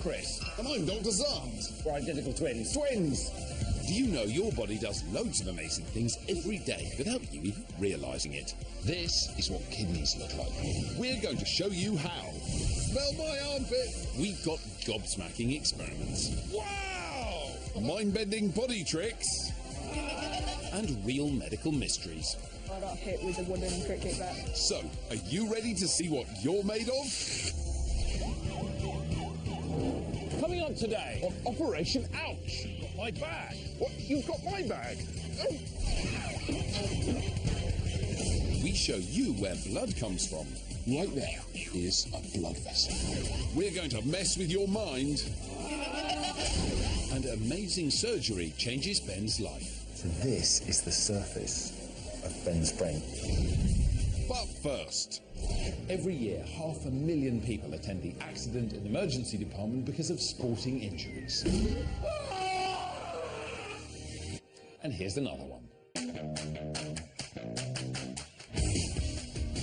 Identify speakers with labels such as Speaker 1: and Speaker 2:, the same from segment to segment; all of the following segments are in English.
Speaker 1: Chris.
Speaker 2: And I'm Dr. Zant.
Speaker 1: We're identical twins.
Speaker 2: Twins!
Speaker 3: Do you know your body does loads of amazing things every day without you even realising it?
Speaker 1: This is what kidneys look like.
Speaker 3: We're going to show you how.
Speaker 2: Smell my armpit!
Speaker 3: We've got gobsmacking experiments.
Speaker 2: Wow!
Speaker 3: Mind-bending body tricks. And real medical mysteries.
Speaker 4: I got hit with a wooden cricket bat.
Speaker 3: So, are you ready to see what you're made of?
Speaker 1: Coming up today on Operation Ouch. Got my bag.
Speaker 2: What? You've got my bag?
Speaker 3: We show you where blood comes from.
Speaker 1: Right there is a blood vessel.
Speaker 3: We're going to mess with your mind. And amazing surgery changes Ben's life.
Speaker 5: So this is the surface of Ben's brain.
Speaker 3: But first, every year 500,000 people attend the accident and emergency department because of sporting injuries. And here's another one.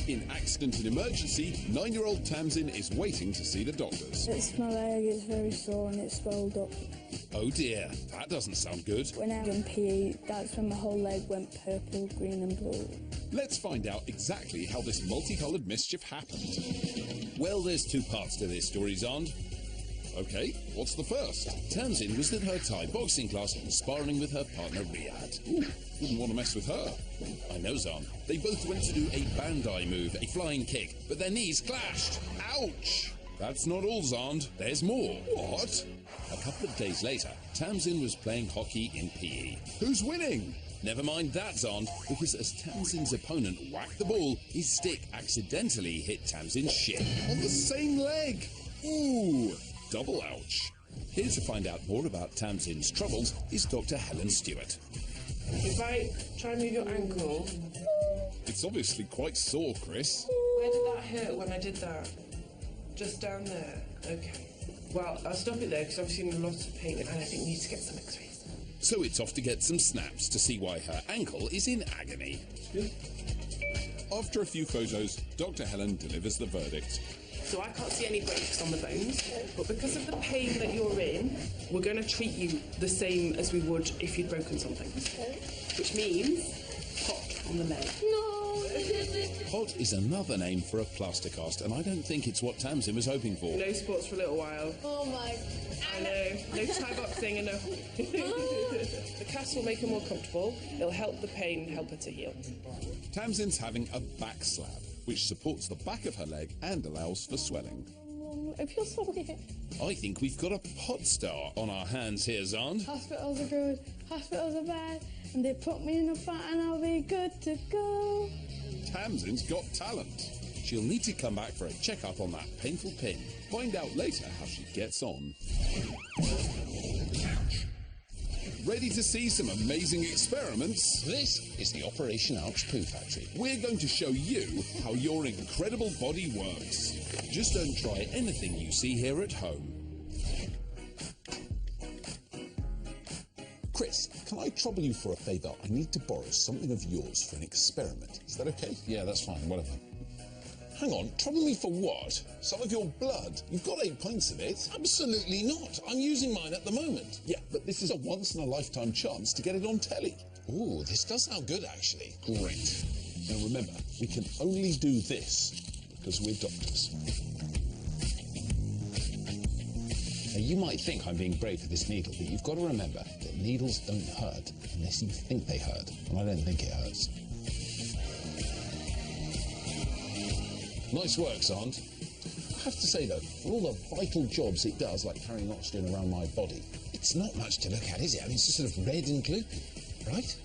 Speaker 3: In accident and emergency, 9-year-old Tamsin is waiting to see the doctors.
Speaker 4: It's my leg, it's very sore and it's swelled up.
Speaker 3: Oh dear, that doesn't sound good.
Speaker 4: When I was in PE, that's when my whole leg went purple, green and blue.
Speaker 3: Let's find out exactly how this multicoloured mischief happened. Well, there's two parts to this story, Zand. Okay, what's the first? Tamsin was at her Thai boxing class sparring with her partner Riyadh. Ooh, wouldn't want to mess with her. I know, Zand. They both went to do a bandai move, a flying kick, but their knees clashed. Ouch! That's not all, Zand. There's more. What? A couple of days later, Tamsin was playing hockey in PE.
Speaker 2: Who's winning?
Speaker 3: Never mind that, Zand, because as Tamsin's opponent whacked the ball, his stick accidentally hit Tamsin's shin.
Speaker 2: On the same leg!
Speaker 3: Ooh, double ouch. Here to find out more about Tamsin's troubles is Dr. Helen Stewart.
Speaker 6: If I try and move your ankle,
Speaker 3: It's obviously quite sore, Chris.
Speaker 6: where did that hurt when I did that? Just down there? Okay. Well, I'll stop it there because I've seen a lot of pain and I think we need to get some x-rays.
Speaker 3: So it's off to get some snaps to see why her ankle is in agony. After a few photos, Dr. Helen delivers the verdict.
Speaker 6: So I can't see any breaks on the bones, but because of the pain that you're in, we're going to treat you the same as we would if you'd broken something. Which means hot on the leg.
Speaker 3: Hot is another name for a plaster cast, and I don't think it's what Tamsin was hoping for.
Speaker 6: No sports for a little while.
Speaker 4: Oh my...
Speaker 6: I know. No Thai boxing and no... The cast will make her more comfortable. It'll help the pain, help her to heal.
Speaker 3: Tamsin's having a back slab, which supports the back of her leg and allows for swelling.
Speaker 4: I feel so weird.
Speaker 3: I think we've got a pot star on our hands here, Zand.
Speaker 4: Hospitals are good, hospitals are bad, and they put me in a flat and I'll be good to go.
Speaker 3: Tamsin's got talent. She'll need to come back for a checkup on that painful pin. Find out later how she gets on. Ready to see some amazing experiments?
Speaker 1: This is the Operation Ouch Poo Factory.
Speaker 3: We're going to show you how your incredible body works. Just don't try anything you see here at home.
Speaker 7: Chris, can I trouble you for a favour? I need to borrow something of yours for an experiment. Is that okay?
Speaker 1: Yeah, that's fine, whatever.
Speaker 7: Hang on, trouble me for what? Some of your blood? You've got 8 pints of it.
Speaker 1: Absolutely not. I'm using mine at the moment.
Speaker 7: Yeah, but this is a once-in-a-lifetime chance to get it on telly.
Speaker 1: Ooh, this does sound good, actually.
Speaker 7: Great. Now remember, we can only do this because we're doctors.
Speaker 1: Now, you might think I'm being brave for this needle, but you've got to remember that needles don't hurt unless you think they hurt, and I don't think it hurts. Nice work, Zand.
Speaker 7: I have to say though, for all the vital jobs it does, like carrying oxygen around my body,
Speaker 1: It's not much to look at, is it? I mean, it's just sort of red and gloopy, right?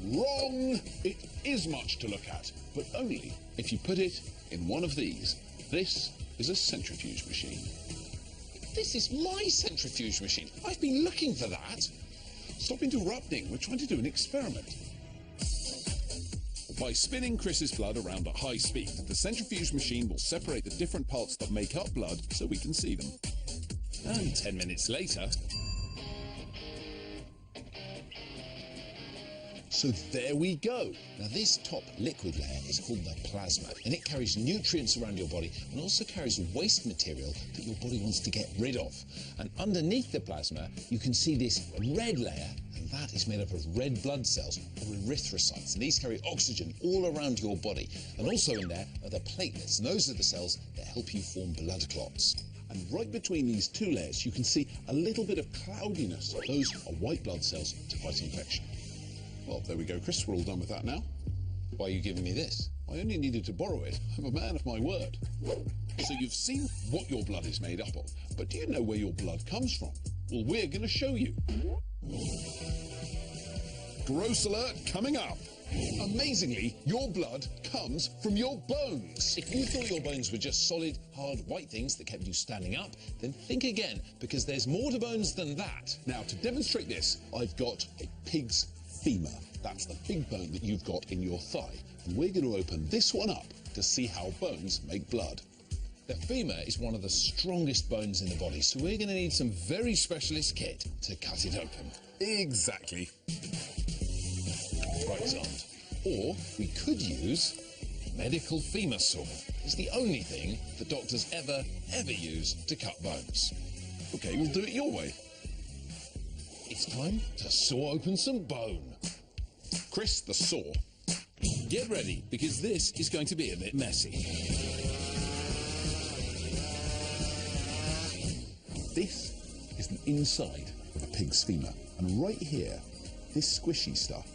Speaker 2: Wrong! It is much to look at, but only if you put it in one of these. This is a centrifuge machine.
Speaker 1: This is my centrifuge machine. I've been looking for that.
Speaker 2: Stop interrupting. We're trying to do an experiment. By spinning Chris's blood around at high speed, the centrifuge machine will separate the different parts that make up blood so we can see them.
Speaker 3: And 10 minutes later...
Speaker 2: So there we go.
Speaker 1: Now, this top liquid layer is called the plasma, and it carries nutrients around your body and also carries waste material that your body wants to get rid of. And underneath the plasma, you can see this red layer, and that is made up of red blood cells, or erythrocytes. And these carry oxygen all around your body. And also in there are the platelets, and those are the cells that help you form blood clots.
Speaker 2: And right between these two layers, you can see a little bit of cloudiness. Those are white blood cells to fight infection. Well, there we go, Chris. We're all done with that now.
Speaker 1: Why are you giving me this?
Speaker 2: I only needed to borrow it. I'm a man of my word. So you've seen what your blood is made up of, but do you know where your blood comes from? Well, we're going to show you. Gross alert coming up. Amazingly, your blood comes from your bones.
Speaker 1: If you thought your bones were just solid, hard, white things that kept you standing up, then think again, because there's more to bones than that.
Speaker 2: Now, to demonstrate this, I've got a pig's femur. That's the big bone that you've got in your thigh. And we're going to open this one up to see how bones make blood.
Speaker 1: The femur is one of the strongest bones in the body, so we're going to need some very specialist kit to cut it open.
Speaker 2: Exactly.
Speaker 1: Right, Arndt. Or we could use a medical femur saw. It's the only thing that doctors ever use to cut bones.
Speaker 2: Okay, we'll do it your way.
Speaker 1: It's time to saw open some bone.
Speaker 2: Chris, the saw.
Speaker 3: Get ready, because this is going to be a bit messy.
Speaker 2: This is the inside of a pig's femur. And right here, this squishy stuff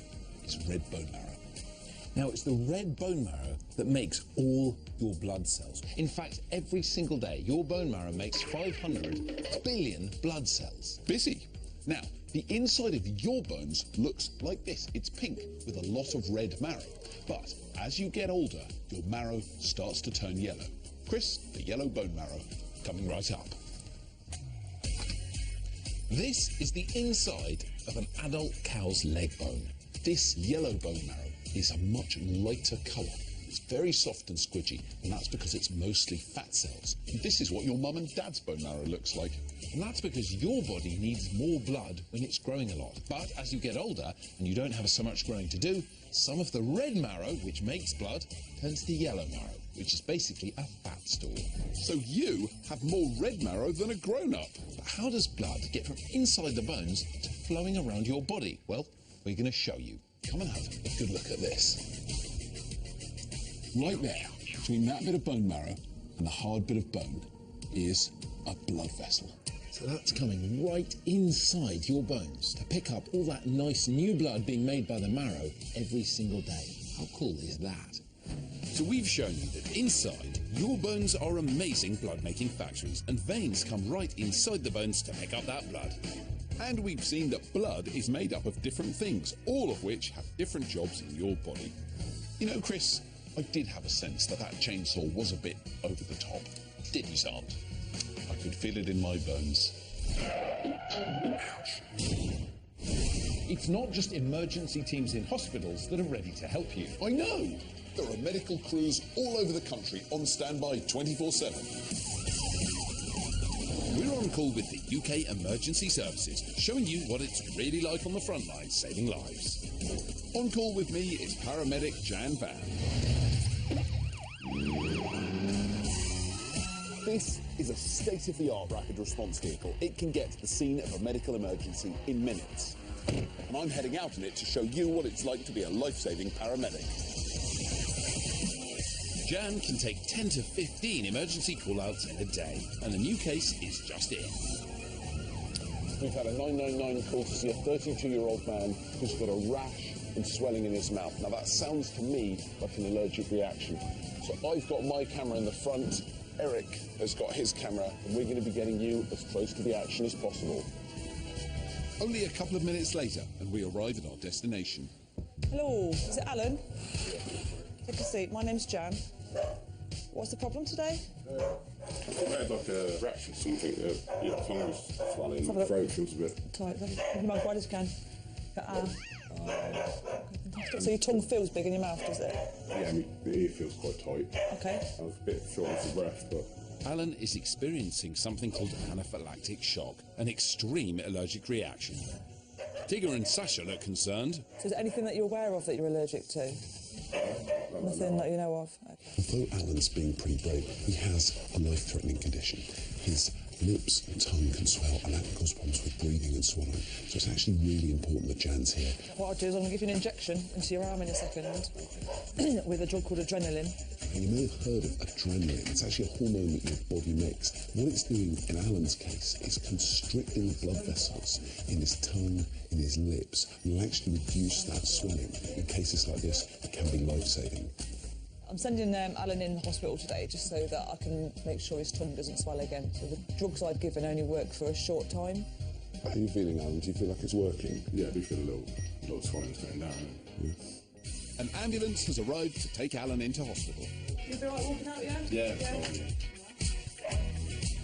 Speaker 2: is red bone marrow.
Speaker 1: Now, it's the red bone marrow that makes all your blood cells. In fact, every single day, your bone marrow makes 500 billion blood cells.
Speaker 2: Busy. Now, the inside of your bones looks like this. It's pink with a lot of red marrow. But as you get older, your marrow starts to turn yellow. Chris, the yellow bone marrow, coming right up.
Speaker 1: This is the inside of an adult cow's leg bone.
Speaker 2: This yellow bone marrow is a much lighter colour. It's very soft and squidgy, and that's because it's mostly fat cells. And this is what your mum and dad's bone marrow looks like.
Speaker 1: And that's because your body needs more blood when it's growing a lot. But as you get older and you don't have so much growing to do, some of the red marrow, which makes blood, turns to yellow marrow, which is basically a fat stool.
Speaker 2: So you have more red marrow than a grown-up.
Speaker 1: But how does blood get from inside the bones to flowing around your body? Well, we're going to show you. Come and have a good look at this.
Speaker 2: Right there, between that bit of bone marrow and the hard bit of bone, is a blood vessel.
Speaker 1: So that's coming right inside your bones to pick up all that nice new blood being made by the marrow every single day. How cool is that?
Speaker 3: So we've shown you that inside, your bones are amazing blood-making factories, and veins come right inside the bones to pick up that blood.
Speaker 2: And we've seen that blood is made up of different things, all of which have different jobs in your body. You know, Chris, I did have a sense that chainsaw was a bit over the top.
Speaker 1: Did you, Arndt?
Speaker 2: I could feel it in my bones.
Speaker 1: Ouch. It's not just emergency teams in hospitals that are ready to help you.
Speaker 2: I know! There are medical crews all over the country on standby 24/7.
Speaker 3: We're on call with the UK Emergency Services, showing you what it's really like on the front line, saving lives.
Speaker 2: On call with me is paramedic Jan Van. This is a state-of-the-art rapid response vehicle. It can get to the scene of a medical emergency in minutes. And I'm heading out in it to show you what it's like to be a life-saving paramedic.
Speaker 3: Jan can take 10 to 15 emergency call-outs in a day, and a new case is just in.
Speaker 2: We've had a 999 call to see a 32-year-old man who's got a rash and swelling in his mouth. Now that sounds to me like an allergic reaction. So I've got my camera in the front, Eric has got his camera, and we're going to be getting you as close to the action as possible.
Speaker 3: Only a couple of minutes later, and we arrive at our destination.
Speaker 8: Hello, is it Alan? Take a seat, my name's Jan. What's the problem today?
Speaker 9: I had like a rash or something. Your tongue was swelling, the throat feels a bit
Speaker 8: tight. Have your mouth wide as you can. Fantastic. So your tongue feels big in your mouth, does it?
Speaker 9: Yeah, the ear feels quite tight.
Speaker 8: Okay.
Speaker 9: I was a bit short of breath, but...
Speaker 3: Alan is experiencing something called anaphylactic shock, an extreme allergic reaction. Tigger and Sasha look concerned.
Speaker 8: So is there anything that you're aware of that you're allergic to? Nothing that you know of?
Speaker 7: Although Alan's being pretty brave, he has a life-threatening condition. His lips and tongue can swell, and that can cause problems with breathing and swallowing. So it's actually really important that Jan's here.
Speaker 8: What I'll do is I'm going to give you an injection into your arm in a second with a drug called adrenaline.
Speaker 7: And you may have heard of adrenaline. It's actually a hormone that your body makes. What it's doing in Alan's case is constricting the blood vessels in his tongue, in his lips, and will actually reduce that swelling. In cases like this, it can be life-saving.
Speaker 8: I'm sending Alan in the hospital today just so that I can make sure his tongue doesn't swell again. So the drugs I've given only work for a short time.
Speaker 7: How are you feeling, Alan? Do you feel like it's working?
Speaker 9: Yeah, I do feel a little swelling's going down.
Speaker 7: Yeah.
Speaker 3: An ambulance has arrived to take Alan into hospital.
Speaker 8: You'll be all right walking out, yeah?
Speaker 9: Yeah.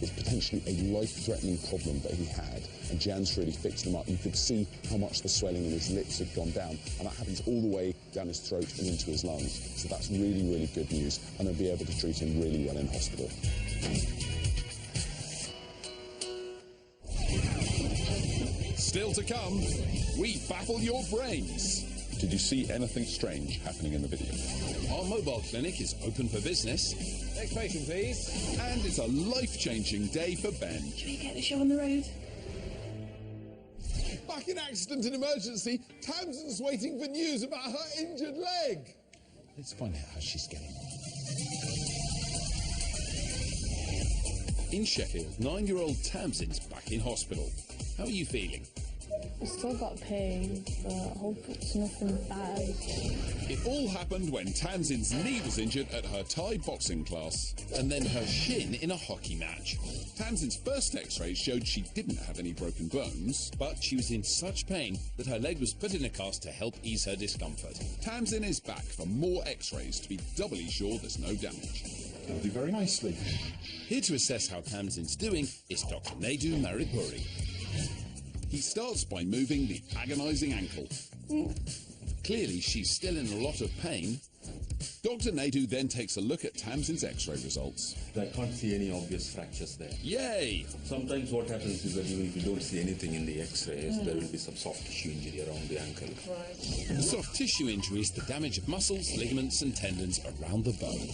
Speaker 7: It's potentially a life-threatening problem that he had, and Jan's really fixed him up. You could see how much the swelling in his lips had gone down, and that happens all the way down his throat and into his lungs. So that's really, really good news, and they'll be able to treat him really well in hospital.
Speaker 3: Still to come, we baffle your brains.
Speaker 7: Did you see anything strange happening in the video?
Speaker 3: Our mobile clinic is open for business.
Speaker 10: Next patient, please.
Speaker 3: And it's a life-changing day for Ben.
Speaker 4: Should we get the show on the road?
Speaker 10: Back in accident and emergency, Tamsin's waiting for news about her injured leg.
Speaker 1: Let's find out how she's getting on.
Speaker 3: In Sheffield, 9-year-old Tamsin's back in hospital. How are you feeling?
Speaker 4: I still got pain, but I hope it's nothing bad.
Speaker 3: It all happened when Tamsin's knee was injured at her Thai boxing class, and then her shin in a hockey match. Tamsin's first x-ray showed she didn't have any broken bones, but she was in such pain that her leg was put in a cast to help ease her discomfort. Tamsin is back for more x-rays to be doubly sure there's no damage.
Speaker 7: They'll do very nicely.
Speaker 3: Here to assess how Tamsin's doing is Dr. Naidu Maripuri. He starts by moving the agonising ankle. Clearly, she's still in a lot of pain. Dr. Naidu then takes a look at Tamsin's x-ray results.
Speaker 11: I can't see any obvious fractures there.
Speaker 3: Yay!
Speaker 11: Sometimes what happens is that even if you don't see anything in the x-rays, there will be some soft tissue injury around the ankle.
Speaker 3: The soft tissue injury is the damage of muscles, ligaments and tendons around the bone.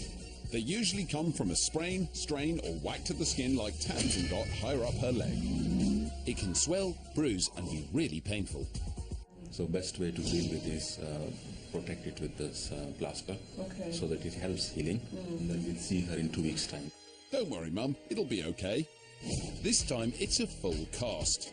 Speaker 3: They usually come from a sprain, strain or whack to the skin like Tamsin got higher up her leg. It can swell, bruise and be really painful.
Speaker 11: So best way to deal with is protect it with this plaster so that it helps healing. And then we'll see her in 2 weeks' time.
Speaker 3: Don't worry, Mum, it'll be okay. This time it's a full cast.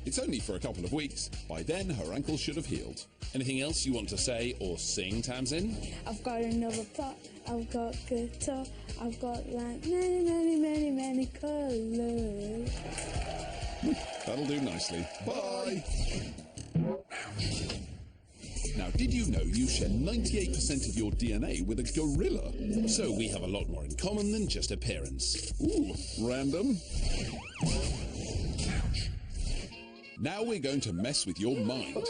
Speaker 3: It's only for a couple of weeks. By then her ankle should have healed. Anything else you want to say or sing, Tamsin?
Speaker 4: I've got another pot, I've got guitar, I've got like many colours.
Speaker 3: That'll do nicely. Bye! Now, did you know you share 98% of your DNA with a gorilla? So we have a lot more in common than just appearance. Ooh, random. Now we're going to mess with your mind.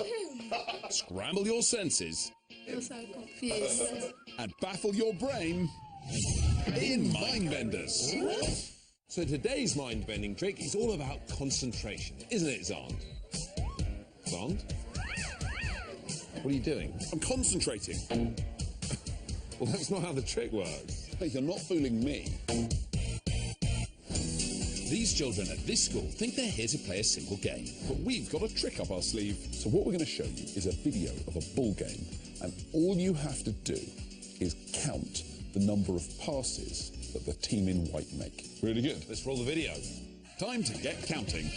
Speaker 3: Scramble your senses.
Speaker 4: I'm so confused.
Speaker 3: And baffle your brain in Mindbenders.
Speaker 10: So today's mind-bending trick is all about concentration, isn't it, Zand? Zand? What are you doing?
Speaker 3: I'm concentrating.
Speaker 10: Well, that's not how the trick works.
Speaker 7: Hey, you're not fooling me.
Speaker 3: These children at this school think they're here to play a simple game, but we've got a trick up our sleeve.
Speaker 7: So what we're going to show you is a video of a bull game, and all you have to do is count the number of passes that the team in white make.
Speaker 10: Really good. Let's roll the video.
Speaker 3: Time to get counting.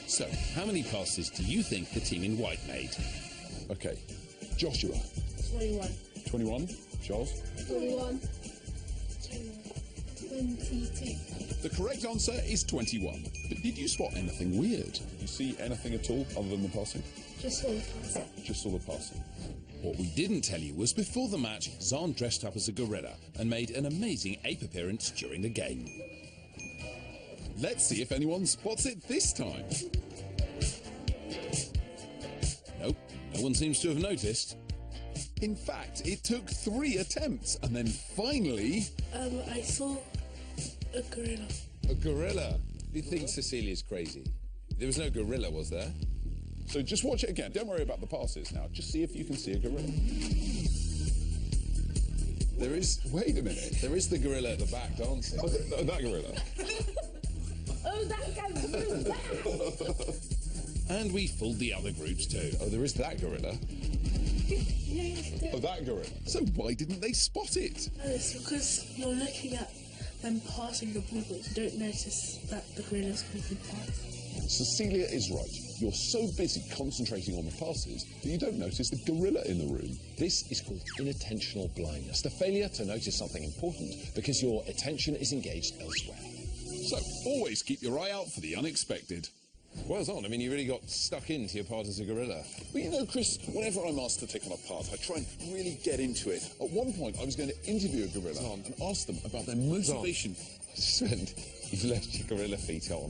Speaker 3: So, how many passes do you think the team in white made?
Speaker 7: Okay, Joshua.
Speaker 4: 21.
Speaker 7: 21. Charles?
Speaker 4: 21. 22.
Speaker 3: The correct answer is 21. But did you spot anything weird?
Speaker 7: Did you see anything at all other than the passing?
Speaker 4: Just saw the passing.
Speaker 7: Just saw the passing.
Speaker 3: What we didn't tell you was before the match, Zahn dressed up as a gorilla and made an amazing ape appearance during the game. Let's see if anyone spots it this time. Nope, no one seems to have noticed. In fact, it took 3 attempts, and then finally...
Speaker 4: I saw a gorilla.
Speaker 10: A gorilla? You think Cecilia's crazy? There was no gorilla, was there?
Speaker 7: So just watch it again. Don't worry about the passes now. Just see if you can see a gorilla.
Speaker 10: There is... Wait a minute. There is the gorilla at the back dancing.
Speaker 7: Oh, that gorilla.
Speaker 4: Oh, that guy was that!
Speaker 3: And we fooled the other groups too.
Speaker 10: Oh, there is that gorilla.
Speaker 7: Oh, that gorilla.
Speaker 3: So why didn't they spot it?
Speaker 4: It's because you're looking at them passing the ball, but you don't notice that the gorilla's going to pass.
Speaker 7: Cecilia is right. You're so busy concentrating on the passes that you don't notice the gorilla in the room.
Speaker 1: This is called inattentional blindness, the failure to notice something important because your attention is engaged elsewhere.
Speaker 3: So always keep your eye out for the unexpected.
Speaker 10: Well done. I mean, you really got stuck into your part as a gorilla.
Speaker 7: Well, you know, Chris, whenever I'm asked to take on a part, I try and really get into it. At one point, I was going to interview a gorilla and ask them about their motivation.
Speaker 10: Sven, you've left your gorilla feet on.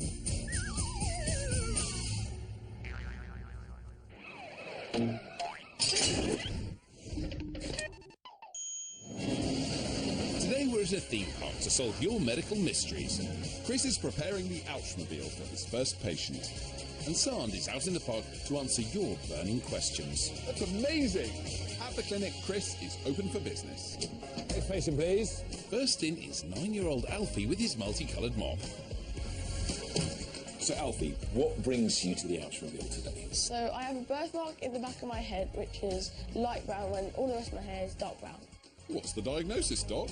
Speaker 3: Today we're at a theme park to solve your medical mysteries. Chris is preparing the Ouchmobile for his first patient. And Sand is out in the park to answer your burning questions.
Speaker 7: That's amazing!
Speaker 3: At the clinic, Chris is open for business.
Speaker 10: Next patient, please.
Speaker 3: First in is 9-year-old Alfie with his multicoloured mop.
Speaker 12: So, Alfie, what brings you to the Ouchmobile today?
Speaker 13: So, I have a birthmark in the back of my head, which is light brown when all the rest of my hair is dark brown.
Speaker 3: What's the diagnosis, Doc?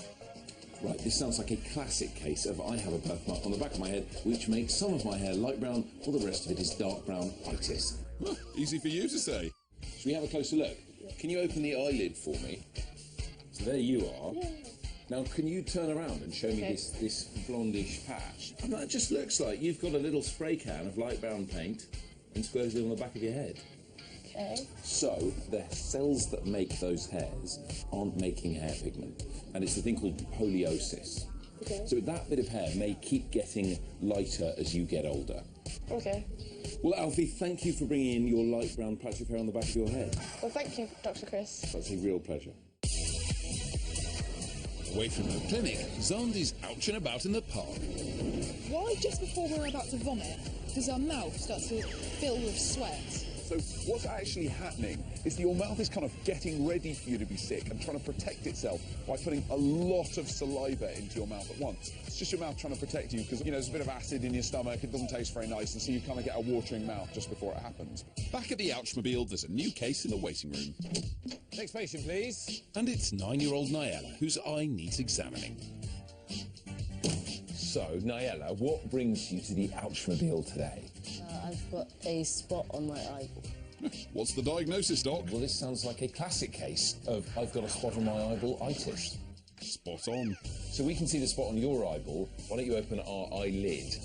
Speaker 12: Right, this sounds like a classic case of I have a birthmark on the back of my head, which makes some of my hair light brown, while the rest of it is dark brown itis.
Speaker 3: Well, easy for you to say.
Speaker 12: Should we have a closer look? Can you open the eyelid for me? So there you are.
Speaker 13: Yeah.
Speaker 12: Now, can you turn around and show me this blondish patch? And that just looks like you've got a little spray can of light brown paint and squirted it on the back of your head.
Speaker 13: Okay.
Speaker 12: So, the cells that make those hairs aren't making hair pigment, and it's a thing called poliosis.
Speaker 13: Okay.
Speaker 12: So that bit of hair may keep getting lighter as you get older.
Speaker 13: Okay.
Speaker 12: Well, Alfie, thank you for bringing in your light brown patch of hair on the back of your head.
Speaker 13: Well, thank you, Dr. Chris.
Speaker 12: That's a real pleasure.
Speaker 3: Away from the clinic, Zand is out and about in the park.
Speaker 14: Why, just before we're about to vomit, does our mouth start to fill with sweat?
Speaker 7: So what's actually happening is that your mouth is kind of getting ready for you to be sick and trying to protect itself by putting a lot of saliva into your mouth at once. It's just your mouth trying to protect you because, you know, there's a bit of acid in your stomach, it doesn't taste very nice, and so you kind of get a watering mouth just before it happens.
Speaker 3: Back at the Ouchmobile, there's a new case in the waiting room.
Speaker 10: Next patient, please.
Speaker 3: And it's 9-year-old Niella, whose eye needs examining.
Speaker 12: So, Niella, what brings you to the Ouchmobile today?
Speaker 15: I've got a spot on my eyeball.
Speaker 3: What's the diagnosis, Doc?
Speaker 12: Well, this sounds like a classic case of I've got a spot on my eyeball-itis.
Speaker 3: Spot on.
Speaker 12: So we can see the spot on your eyeball. Why don't you open our eyelid?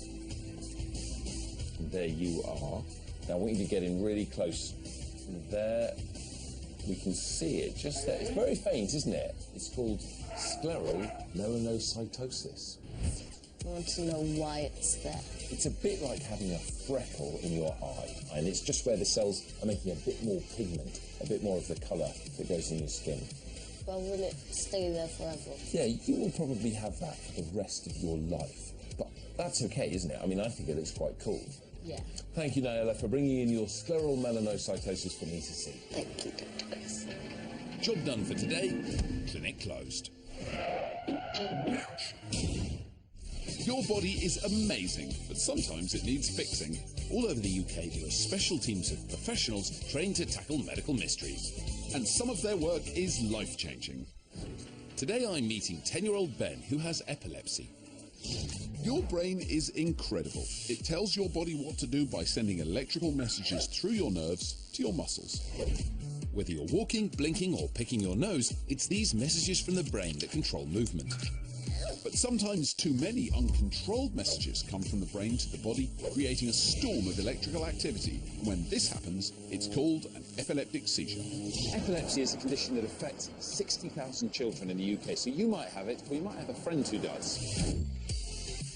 Speaker 12: And there you are. Now, I want you to get in really close. And there, we can see it just there. It's very faint, isn't it? It's called scleral melanocytosis.
Speaker 15: I want to know why it's there.
Speaker 12: It's a bit like having a freckle in your eye, and it's just where the cells are making a bit more pigment, a bit more of the colour that goes in your skin.
Speaker 15: But will it stay there forever?
Speaker 12: Yeah, you will probably have that for the rest of your life. But that's okay, isn't it? I mean, I think it looks quite cool.
Speaker 15: Yeah.
Speaker 12: Thank you, Niella, for bringing in your scleral melanocytosis for me to see.
Speaker 15: Thank you, Dr. Chris.
Speaker 3: Job done for today. Clinic closed. Your body is amazing, but sometimes it needs fixing. All over the UK, there are special teams of professionals trained to tackle medical mysteries. And some of their work is life-changing. Today I'm meeting 10-year-old Ben, who has epilepsy. Your brain is incredible. It tells your body what to do by sending electrical messages through your nerves to your muscles. Whether you're walking, blinking, or picking your nose, it's these messages from the brain that control movement. But sometimes too many uncontrolled messages come from the brain to the body, creating a storm of electrical activity. When this happens, it's called an epileptic seizure.
Speaker 1: Epilepsy is a condition that affects 60,000 children in the UK, so you might have it, or you might have a friend who does.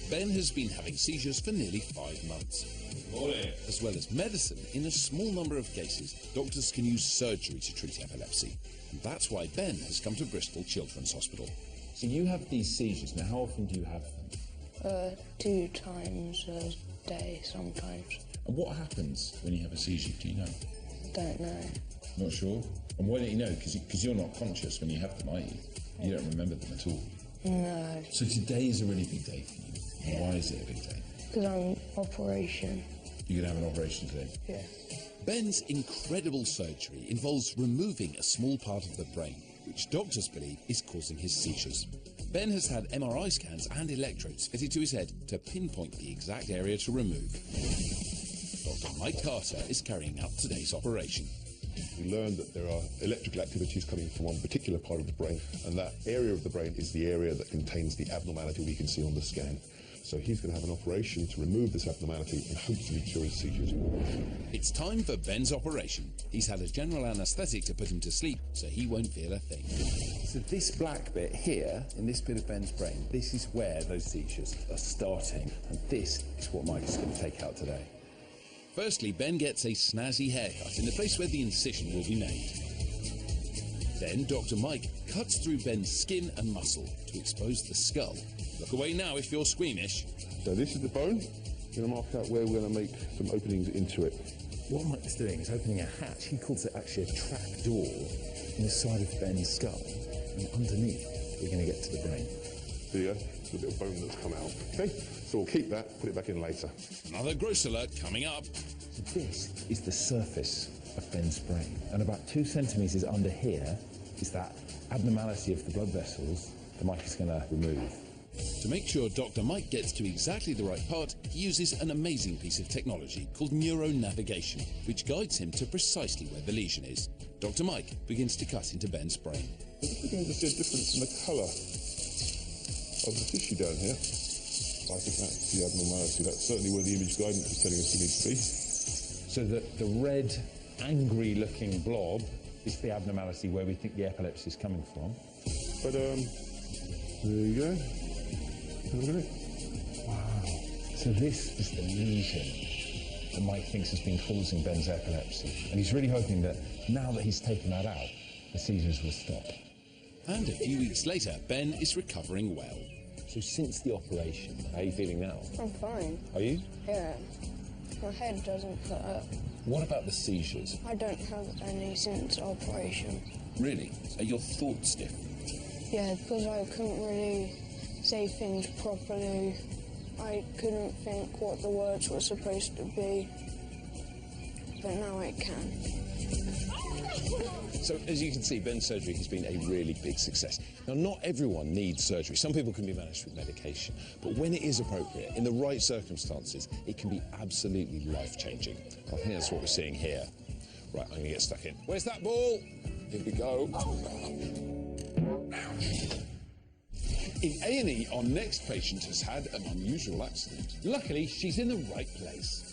Speaker 3: Ben has been having seizures for nearly 5 months. As well as medicine, in a small number of cases, doctors can use surgery to treat epilepsy. And that's why Ben has come to Bristol Children's Hospital.
Speaker 12: So you have these seizures. Now, how often do you have them?
Speaker 13: 2 times a day sometimes.
Speaker 12: And what happens when you have a seizure? Do you know?
Speaker 13: Don't know.
Speaker 12: Not sure? And why don't you know? Because you're not conscious when you have them, are you? You don't remember them at all?
Speaker 13: No.
Speaker 12: So today is a really big day for you. And why is it a big day?
Speaker 13: Because I'm operation.
Speaker 12: You're going to have an operation today?
Speaker 13: Yeah.
Speaker 3: Ben's incredible surgery involves removing a small part of the brain, which doctors believe is causing his seizures. Ben has had MRI scans and electrodes fitted to his head to pinpoint the exact area to remove. Dr. Mike Carter is carrying out today's operation.
Speaker 16: We learned that there are electrical activities coming from one particular part of the brain, and that area of the brain is the area that contains the abnormality we can see on the scan. So he's going to have an operation to remove this abnormality and hopefully cure his seizures.
Speaker 3: It's time for Ben's operation. He's had a general anaesthetic to put him to sleep, so he won't feel a thing.
Speaker 1: So this black bit here, in this bit of Ben's brain, this is where those seizures are starting, and this is what Mike is going to take out today.
Speaker 3: Firstly, Ben gets a snazzy haircut in the place where the incision will be made. Then Dr. Mike cuts through Ben's skin and muscle to expose the skull. Look away now if you're squeamish.
Speaker 16: So this is the bone. We're going to mark out where we're going to make some openings into it.
Speaker 12: What Mike's doing is opening a hatch. He calls it actually a trap door in the side of Ben's skull. And underneath, we're going to get to the brain.
Speaker 16: There you go. It's a little bone that's come out. Okay, so we'll keep that, put it back in later.
Speaker 3: Another gross alert coming up.
Speaker 12: So this is the surface of Ben's brain. And about 2 centimetres under here is that abnormality of the blood vessels that Mike is going to remove.
Speaker 3: To make sure Dr. Mike gets to exactly the right part, he uses an amazing piece of technology called neuronavigation, which guides him to precisely where the lesion is. Dr. Mike begins to cut into Ben's brain.
Speaker 16: You can just see a difference in the colour of the tissue down here. I think that's the abnormality. That's certainly where the image guidance is telling us we need to be.
Speaker 12: So the red, angry-looking blob is the abnormality where we think the epilepsy is coming from.
Speaker 16: But, there you go. Look at it.
Speaker 12: Wow. So this is the lesion that Mike thinks has been causing Ben's epilepsy. And he's really hoping that now that he's taken that out, the seizures will stop.
Speaker 3: And a few weeks later, Ben is recovering well.
Speaker 1: So since the operation, how are you feeling now?
Speaker 13: I'm fine.
Speaker 1: Are you?
Speaker 13: Yeah. My head doesn't hurt.
Speaker 1: What about the seizures?
Speaker 13: I don't have any since operation.
Speaker 3: Really? Are your thoughts different?
Speaker 13: Yeah, because I couldn't really say things properly. I couldn't think what the words were supposed to be. But now I can.
Speaker 1: So, as you can see, Ben's surgery has been a really big success. Now, not everyone needs surgery. Some people can be managed with medication. But when it is appropriate, in the right circumstances, it can be absolutely life-changing. I think that's what we're seeing here. Right, I'm going to get stuck in. Where's that ball? Here we go.
Speaker 3: In A&E, our next patient has had an unusual accident.
Speaker 1: Luckily, she's in the right place.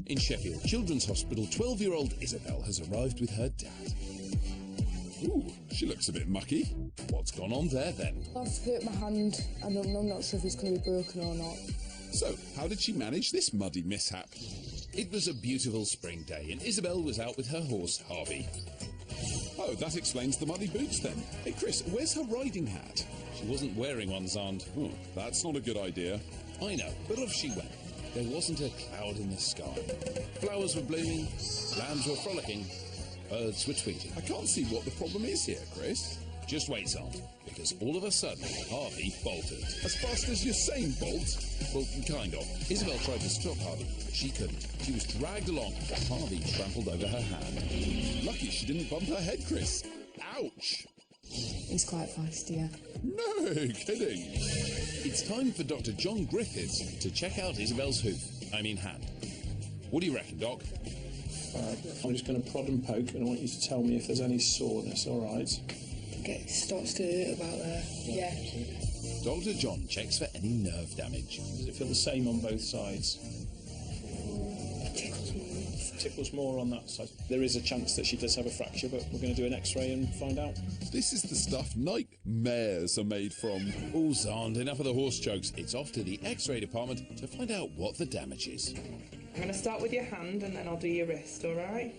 Speaker 3: In Sheffield Children's Hospital, 12-year-old Isabel has arrived with her dad. Ooh, she looks a bit mucky. What's gone on there, then?
Speaker 4: I've hurt my hand, and I'm not sure if it's going to be broken or not.
Speaker 3: So, how did she manage this muddy mishap? It was a beautiful spring day, and Isabel was out with her horse, Harvey. Oh, that explains the muddy boots, then. Hey, Chris, where's her riding hat? She wasn't wearing one, Zand.
Speaker 9: Oh, that's not a good idea.
Speaker 3: I know, but off she went. There wasn't a cloud in the sky. Flowers were blooming, lambs were frolicking, birds were tweeting.
Speaker 9: I can't see what the problem is here, Chris.
Speaker 3: Just wait, Zand, because all of a sudden, Harvey bolted.
Speaker 9: As fast as Usain Bolt?
Speaker 3: Well, kind of. Isabel tried to stop Harvey, but she couldn't. She was dragged along. Harvey trampled over her hand.
Speaker 9: Lucky she didn't bump her head, Chris. Ouch!
Speaker 4: He's quite fast, yeah.
Speaker 9: No kidding.
Speaker 3: It's time for Dr. John Griffiths to check out Isabel's hand. What do you reckon, Doc?
Speaker 17: I'm just going to prod and poke, and I want you to tell me if there's any soreness, all right? starts to hurt about there. Yeah.
Speaker 3: Dr. John checks for any nerve damage.
Speaker 18: Does it feel the same on both sides? Tickles more on that side. There is a chance that she does have a fracture, but we're going to do an X-ray and find out.
Speaker 3: This is the stuff nightmares are made from. Oh, Zond, enough of the horse jokes. It's off to the X-ray department to find out what the damage is.
Speaker 6: I'm going to start with your hand and then I'll do your wrist, all right?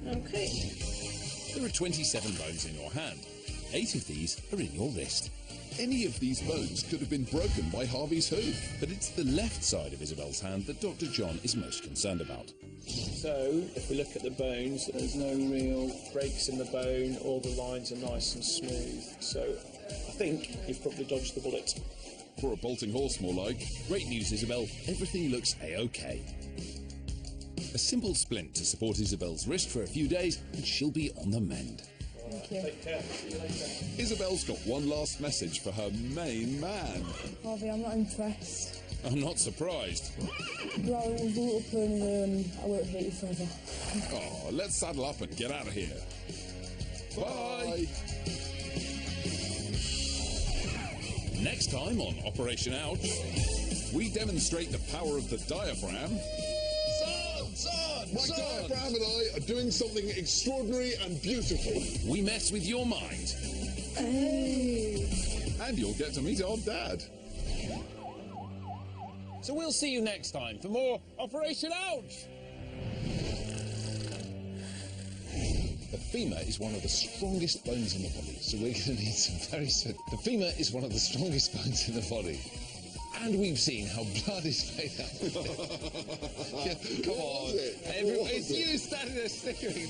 Speaker 6: Okay.
Speaker 3: There are 27 bones in your hand. 8 of these are in your wrist. Any of these bones could have been broken by Harvey's hoof, but it's the left side of Isabel's hand that Dr. John is most concerned about.
Speaker 18: So, if we look at the bones, there's no real breaks in the bone, all the lines are nice and smooth. So, I think you've probably dodged the bullet.
Speaker 3: For a bolting horse, more like. Great news, Isabel. Everything looks A-OK. A simple splint to support Isabel's wrist for a few days, and she'll be on the mend.
Speaker 8: Thank you.
Speaker 18: Take care. See you later.
Speaker 3: Isabel's got one last message for her main man.
Speaker 4: Harvey, I'm not impressed.
Speaker 3: I'm not surprised.
Speaker 4: Well, it was a little pony I won't hate you forever.
Speaker 3: Oh, let's saddle up and get out of here. Bye. Next time on Operation Ouch, we demonstrate the power of the diaphragm.
Speaker 16: My diaphragm and I are doing something extraordinary and beautiful.
Speaker 3: We mess with your mind.
Speaker 4: Hey.
Speaker 3: And you'll get to meet our dad.
Speaker 10: So we'll see you next time for more Operation Ouch!
Speaker 1: The femur is one of the strongest bones in the body, so we're going to need some very... The femur is one of the strongest bones in the body. And we've seen how blood is made up of it. Yeah, come on. Everyone, it's you standing there snickering.